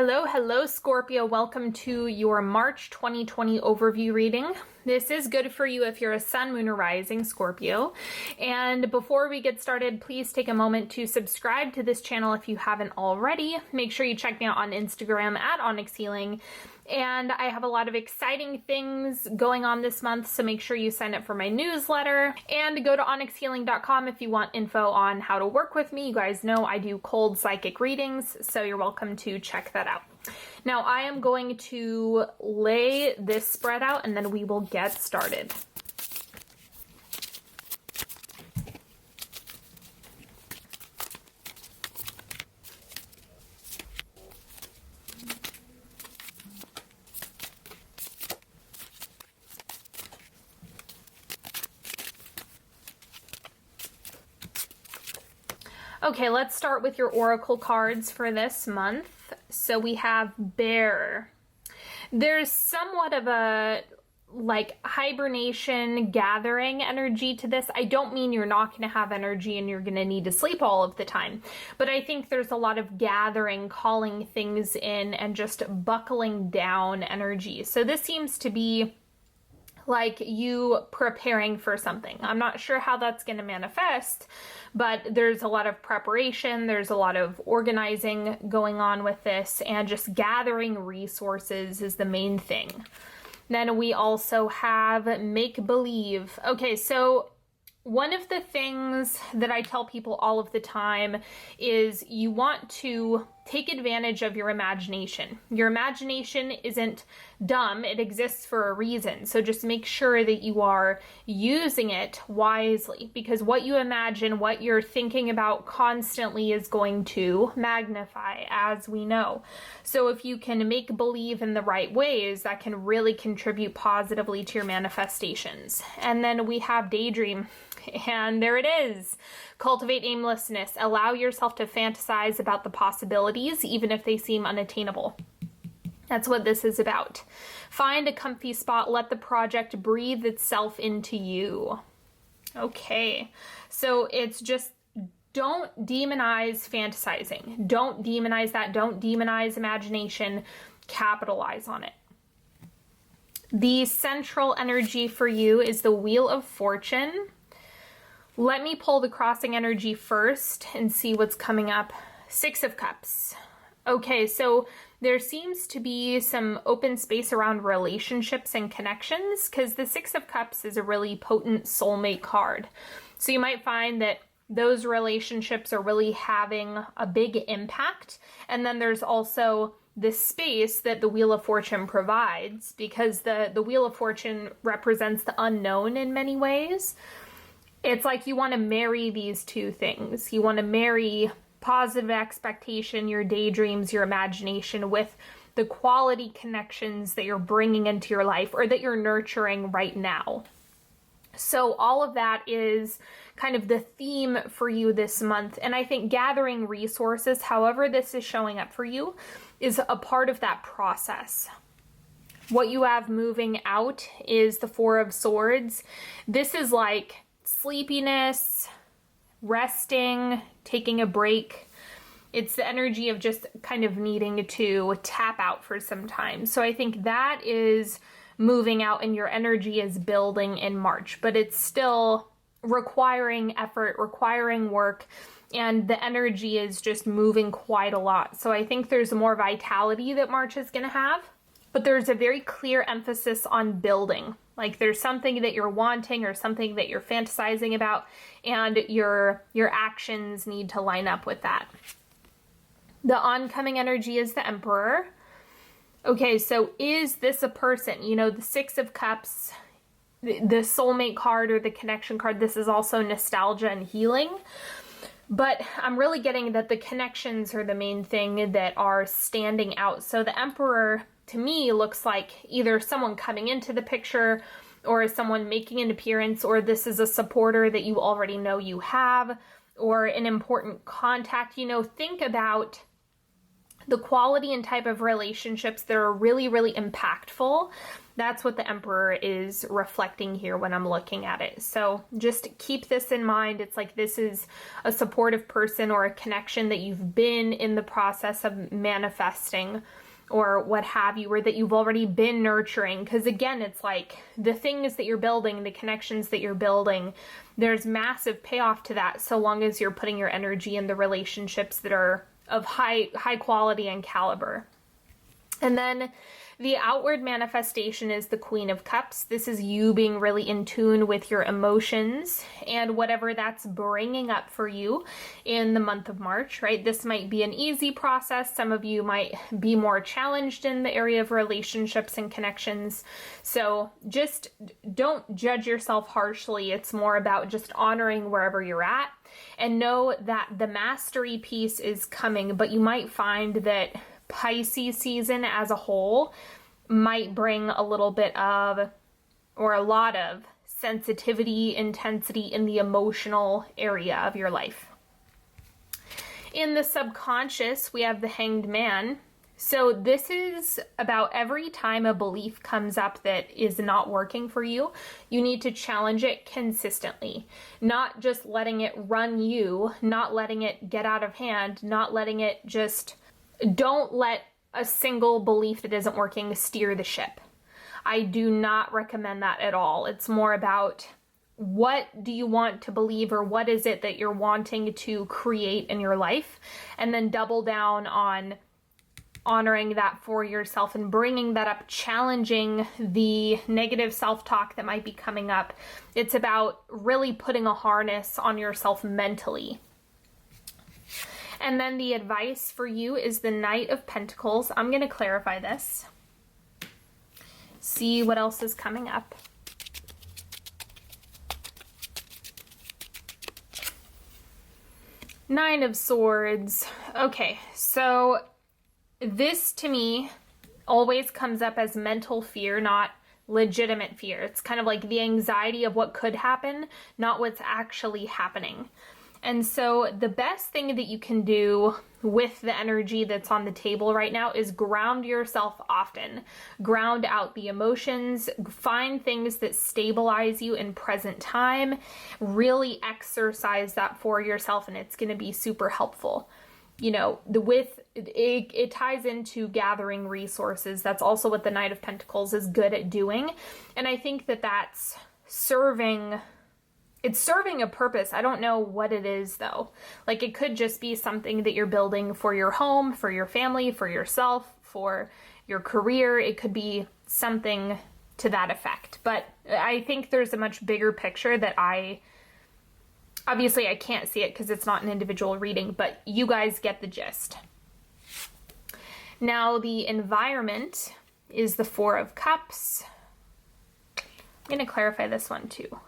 Hello, Scorpio. Welcome to your March 2020 overview reading. This is good for you if you're a sun, moon, or rising Scorpio. And before we get started, please take a moment to subscribe to this channel if you haven't already. Make sure you check me out on Instagram at Onyx Healing. And I have a lot of exciting things going on this month, so make sure you sign up for my newsletter and go to onyxhealing.com if you want info on how to work with me. You guys know I do cold psychic readings, so you're welcome to check that out. Now I am going to lay this spread out and then we will get started. Okay, let's start with your oracle cards for this month. So we have Bear. There's somewhat of a hibernation gathering energy to this. I don't mean you're not going to have energy and you're going to need to sleep all of the time, but I think there's a lot of gathering, calling things in, and just buckling down energy. So this seems to be like you preparing for something. I'm not sure how that's going to manifest, but there's a lot of preparation, there's a lot of organizing going on with this, and just gathering resources is the main thing. Then we also have make believe. Okay, so one of the things that I tell people all of the time is you want to take advantage of your imagination. Your imagination isn't dumb, it exists for a reason. So just make sure that you are using it wisely, because what you imagine, what you're thinking about constantly is going to magnify, as we know. So if you can make believe in the right ways, that can really contribute positively to your manifestations. And then we have daydream. And there it is. Cultivate aimlessness. Allow yourself to fantasize about the possibilities, even if they seem unattainable. That's what this is about. Find a comfy spot. Let the project breathe itself into you. Okay. So it's just, don't demonize fantasizing. Don't demonize that. Don't demonize imagination. Capitalize on it. The central energy for you is the Wheel of Fortune. Let me pull the crossing energy first and see what's coming up. Six of Cups. Okay, so there seems to be some open space around relationships and connections, because the Six of Cups is a really potent soulmate card. So you might find that those relationships are really having a big impact. And then there's also this space that the Wheel of Fortune provides, because the Wheel of Fortune represents the unknown in many ways. It's like you want to marry these two things. You want to marry positive expectation, your daydreams, your imagination, with the quality connections that you're bringing into your life or that you're nurturing right now. So all of that is kind of the theme for you this month. And I think gathering resources, however this is showing up for you, is a part of that process. What you have moving out is the Four of Swords. This is like sleepiness, resting, taking a break. It's the energy of just kind of needing to tap out for some time. So I think that is moving out and your energy is building in March, but it's still requiring effort, requiring work, and the energy is just moving quite a lot. So I think there's more vitality that March is going to have, but there's a very clear emphasis on building. Like there's something that you're wanting or something that you're fantasizing about, and your actions need to line up with that. The oncoming energy is the Emperor. Okay, so is this a person? You know, the Six of Cups, the soulmate card or the connection card, this is also nostalgia and healing. But I'm really getting that the connections are the main thing that are standing out. So the Emperor, to me, looks like either someone coming into the picture or someone making an appearance, or this is a supporter that you already know you have, or an important contact. You know, think about the quality and type of relationships that are really, really impactful. That's what the Emperor is reflecting here when I'm looking at it. So just keep this in mind. It's like this is a supportive person or a connection that you've been in the process of manifesting or what have you, or that you've already been nurturing. Because again, it's like the things that you're building, the connections that you're building, there's massive payoff to that so long as you're putting your energy in the relationships that are of high quality and caliber. And then the outward manifestation is the Queen of Cups. This is you being really in tune with your emotions and whatever that's bringing up for you in the month of March, right? This might be an easy process. Some of you might be more challenged in the area of relationships and connections. So just don't judge yourself harshly. It's more about just honoring wherever you're at, and know that the mastery piece is coming, but you might find that Pisces season as a whole might bring a little bit of, or a lot of, sensitivity, intensity in the emotional area of your life. In the subconscious, we have the Hanged Man. So this is about every time a belief comes up that is not working for you, you need to challenge it consistently. Not just letting it run you, not letting it get out of hand, not letting it just... Don't let a single belief that isn't working steer the ship. I do not recommend that at all. It's more about what do you want to believe, or what is it that you're wanting to create in your life, and then double down on honoring that for yourself and bringing that up, challenging the negative self-talk that might be coming up. It's about really putting a harness on yourself mentally. And then the advice for you is the Knight of Pentacles. I'm going to clarify this. See what else is coming up. Nine of Swords. Okay, so this to me always comes up as mental fear, not legitimate fear. It's kind of like the anxiety of what could happen, not what's actually happening. And so the best thing that you can do with the energy that's on the table right now is ground yourself often. Ground out the emotions, find things that stabilize you in present time, really exercise that for yourself, and it's going to be super helpful. You know, it ties into gathering resources. That's also what the Knight of Pentacles is good at doing. And I think that that's serving a purpose. I don't know what it is though. Like it could just be something that you're building for your home, for your family, for yourself, for your career. It could be something to that effect. But I think there's a much bigger picture that obviously I can't see it because it's not an individual reading, but you guys get the gist. Now the environment is the Four of Cups. I'm going to clarify this one too.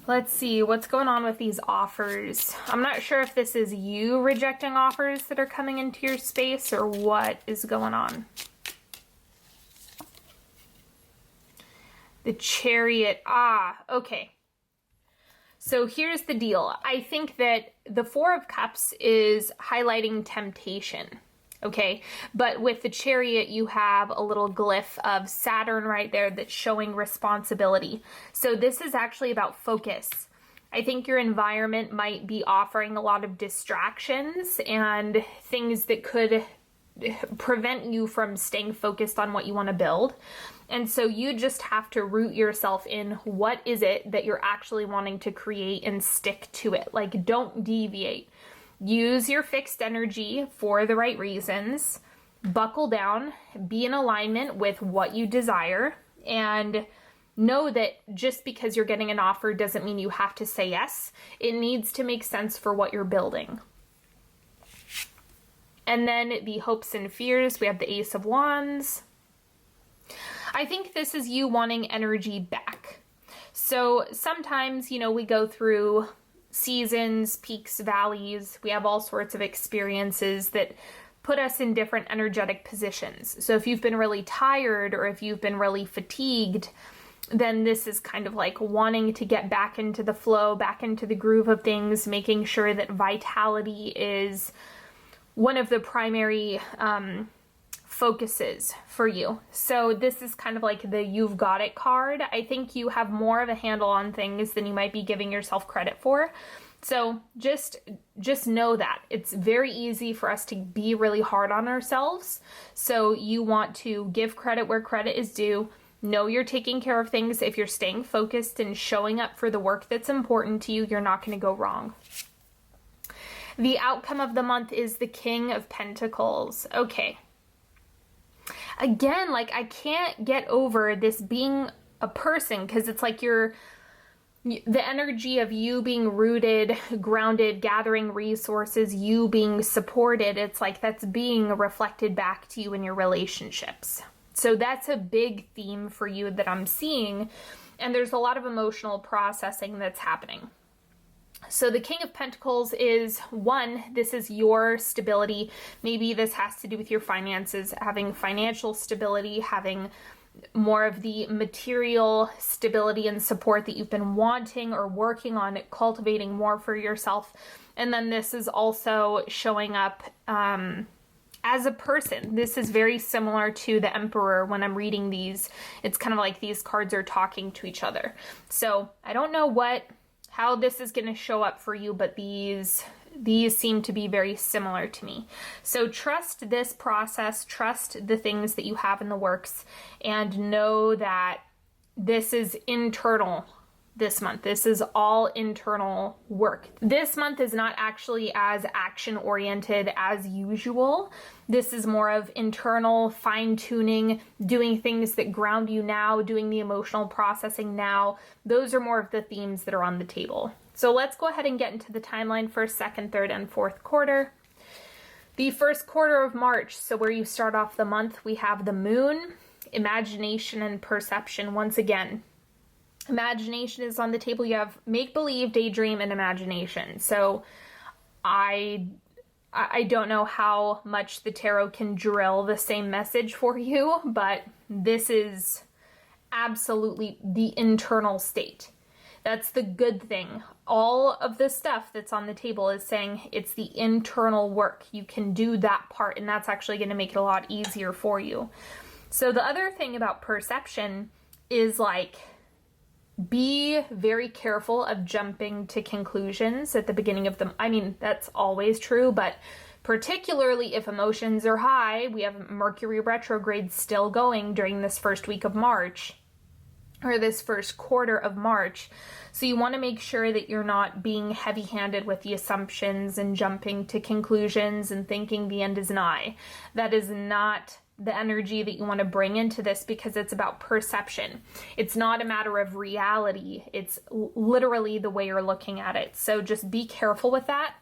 Let's see what's going on with these offers. I'm not sure if this is you rejecting offers that are coming into your space or what is going on. The Chariot. Okay. So here's the deal. I think that the Four of Cups is highlighting temptation. Okay, but with the Chariot, you have a little glyph of Saturn right there that's showing responsibility. So this is actually about focus. I think your environment might be offering a lot of distractions and things that could prevent you from staying focused on what you want to build. And so you just have to root yourself in what is it that you're actually wanting to create and stick to it. Like, don't deviate. Use your fixed energy for the right reasons, buckle down, be in alignment with what you desire, and know that just because you're getting an offer doesn't mean you have to say yes. It needs to make sense for what you're building. And then the hopes and fears, we have the Ace of Wands. I think this is you wanting energy back. So sometimes, you know, we go through seasons, peaks, valleys. We have all sorts of experiences that put us in different energetic positions. So if you've been really tired or if you've been really fatigued, then this is kind of like wanting to get back into the flow, back into the groove of things, making sure that vitality is one of the primary focuses for you. So this is kind of like the you've got it card. I think you have more of a handle on things than you might be giving yourself credit for. So just know that it's very easy for us to be really hard on ourselves. So you want to give credit where credit is due. Know you're taking care of things. If you're staying focused and showing up for the work that's important to you, you're not going to go wrong. The outcome of the month is the King of Pentacles. Okay. Again, like I can't get over this being a person, because it's like the energy of you being rooted, grounded, gathering resources, you being supported. It's like that's being reflected back to you in your relationships. So that's a big theme for you that I'm seeing. And there's a lot of emotional processing that's happening. So the King of Pentacles is one, this is your stability. Maybe this has to do with your finances, having financial stability, having more of the material stability and support that you've been wanting or working on, cultivating more for yourself. And then this is also showing up as a person. This is very similar to the Emperor when I'm reading these. It's kind of like these cards are talking to each other. So I don't know how this is going to show up for you, but these seem to be very similar to me. So trust this process, trust the things that you have in the works, and know that this is internal this month. This is all internal work. This month is not actually as action oriented as usual. This is more of internal fine-tuning, doing things that ground you now, doing the emotional processing now. Those are more of the themes that are on the table. So let's go ahead and get into the timeline for second, third, and fourth quarter. The first quarter of March, so where you start off the month, we have the moon, imagination, and perception once again. Imagination is on the table. You have make-believe, daydream, and imagination. So I don't know how much the tarot can drill the same message for you, but this is absolutely the internal state. That's the good thing. All of the stuff that's on the table is saying it's the internal work. You can do that part, and that's actually going to make it a lot easier for you. So the other thing about perception is like, be very careful of jumping to conclusions at the beginning of them. I mean, that's always true, but particularly if emotions are high, we have Mercury retrograde still going during this first week of March, or this first quarter of March. So you want to make sure that you're not being heavy-handed with the assumptions and jumping to conclusions and thinking the end is nigh. That is not the energy that you want to bring into this, because it's about perception. It's not a matter of reality. It's literally the way you're looking at it. So just be careful with that.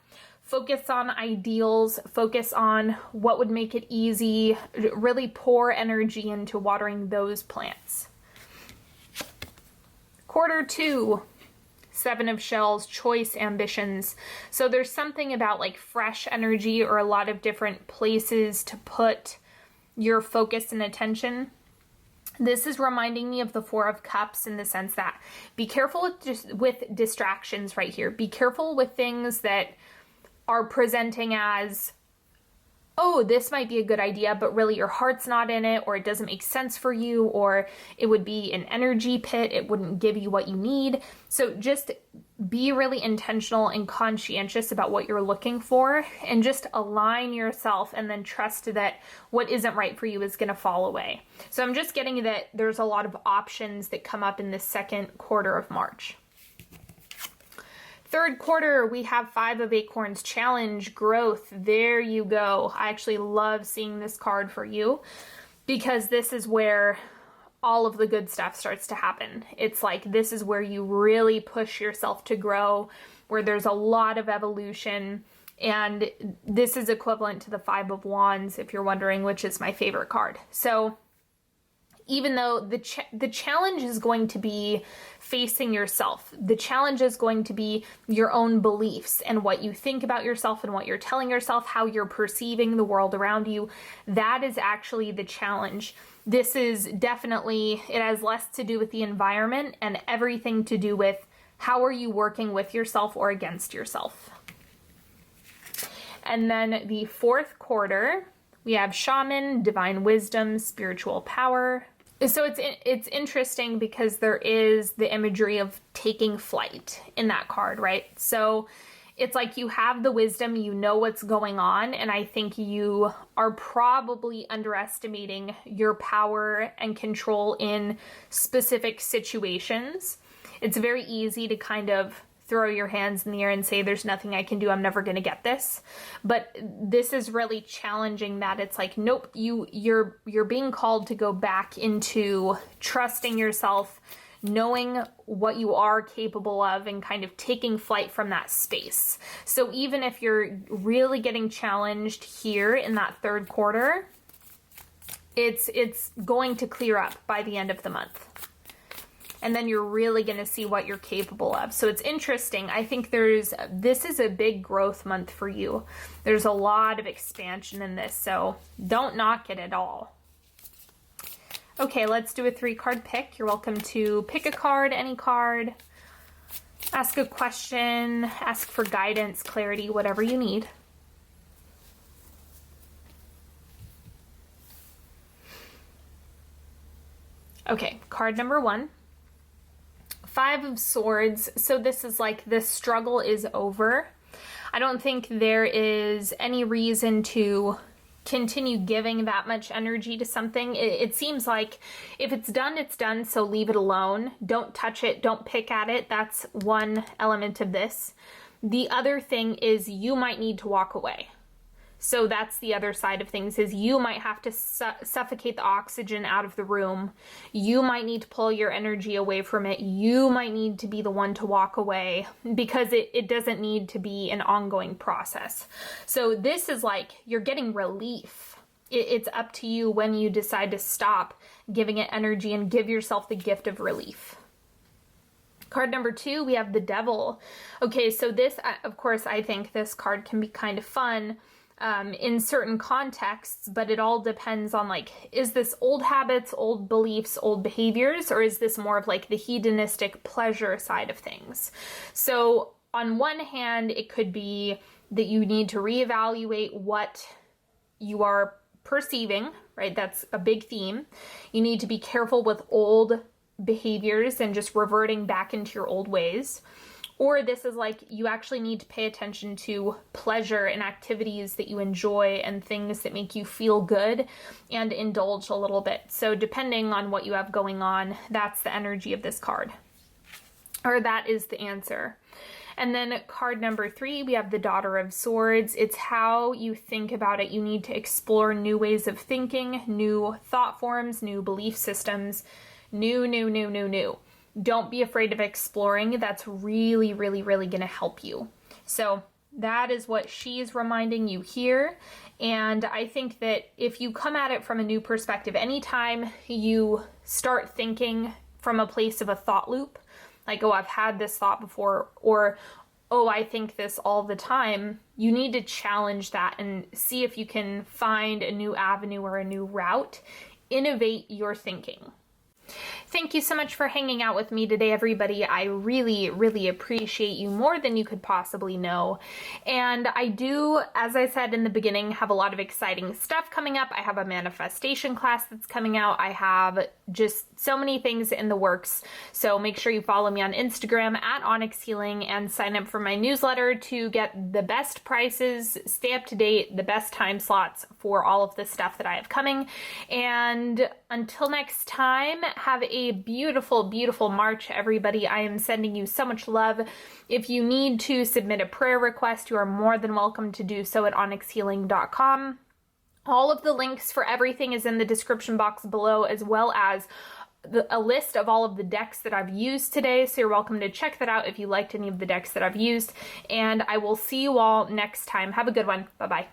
Focus on ideals, focus on what would make it easy, really pour energy into watering those plants. Quarter two, Seven of Shells, choice, ambitions. So there's something about like fresh energy or a lot of different places to put your focus and attention. This is reminding me of the Four of Cups in the sense that be careful with distractions right here. Be careful with things that are presenting as, oh, this might be a good idea, but really your heart's not in it, or it doesn't make sense for you, or it would be an energy pit. It wouldn't give you what you need. So just be really intentional and conscientious about what you're looking for, and just align yourself, and then trust that what isn't right for you is going to fall away. So I'm just getting that there's a lot of options that come up in the second quarter of March. Third quarter, we have Five of Acorns, challenge, growth. There you go. I actually love seeing this card for you, because this is where all of the good stuff starts to happen. It's like this is where you really push yourself to grow, where there's a lot of evolution. And this is equivalent to the Five of Wands, if you're wondering which is my favorite card. So even though the challenge is going to be facing yourself, the challenge is going to be your own beliefs and what you think about yourself and what you're telling yourself, how you're perceiving the world around you. That is actually the challenge. This is definitely, it has less to do with the environment and everything to do with how are you working with yourself or against yourself. And then the fourth quarter, we have shaman, divine wisdom, spiritual power. So it's interesting because there is the imagery of taking flight in that card, right? So it's like you have the wisdom, you know what's going on, and I think you are probably underestimating your power and control in specific situations. It's very easy to kind of throw your hands in the air and say, there's nothing I can do, I'm never going to get this. But this is really challenging that it's like, nope, you're being called to go back into trusting yourself, knowing what you are capable of, and kind of taking flight from that space. So even if you're really getting challenged here in that third quarter, it's going to clear up by the end of the month. And then you're really going to see what you're capable of. So it's interesting. I think this is a big growth month for you. There's a lot of expansion in this, so don't knock it at all. Okay, let's do a 3-card pick. You're welcome to pick a card, any card, ask a question, ask for guidance, clarity, whatever you need. Okay, card number 1. 5 of Swords. So this is like the struggle is over. I don't think there is any reason to continue giving that much energy to something. It seems like if it's done, it's done, so leave it alone. Don't touch it, don't pick at it. That's one element of this. The other thing is you might need to walk away. So that's the other side of things, is you might have to suffocate the oxygen out of the room. You might need to pull your energy away from it. You might need to be the one to walk away, because it doesn't need to be an ongoing process. So this is like you're getting relief. It's up to you when you decide to stop giving it energy and give yourself the gift of relief. Card number 2, we have the Devil. Okay, so this, of course, I think this card can be kind of fun in certain contexts, but it all depends on, like, is this old habits, old beliefs, old behaviors, or is this more of like the hedonistic pleasure side of things? So on one hand, it could be that you need to reevaluate what you are perceiving, right? That's a big theme. You need to be careful with old behaviors and just reverting back into your old ways. Or this is like you actually need to pay attention to pleasure and activities that you enjoy and things that make you feel good and indulge a little bit. So depending on what you have going on, that's the energy of this card. Or that is the answer. And then card number 3, we have the Daughter of Swords. It's how you think about it. You need to explore new ways of thinking, new thought forms, new belief systems, new. Don't be afraid of exploring. That's really, really, really going to help you. So that is what she's reminding you here. And I think that if you come at it from a new perspective, anytime you start thinking from a place of a thought loop, like, oh, I've had this thought before, or, oh, I think this all the time, you need to challenge that and see if you can find a new avenue or a new route. Innovate your thinking. Thank you so much for hanging out with me today, everybody. I really, really appreciate you more than you could possibly know. And I do, as I said in the beginning, have a lot of exciting stuff coming up. I have a manifestation class that's coming out. I have just so many things in the works. So make sure you follow me on Instagram at Onyx Healing and sign up for my newsletter to get the best prices, stay up to date, the best time slots for all of the stuff that I have coming. And until next time, have a beautiful, beautiful March, everybody. I am sending you so much love. If you need to submit a prayer request, you are more than welcome to do so at onyxhealing.com. All of the links for everything is in the description box below, as well as a list of all of the decks that I've used today. So you're welcome to check that out if you liked any of the decks that I've used. And I will see you all next time. Have a good one. Bye-bye.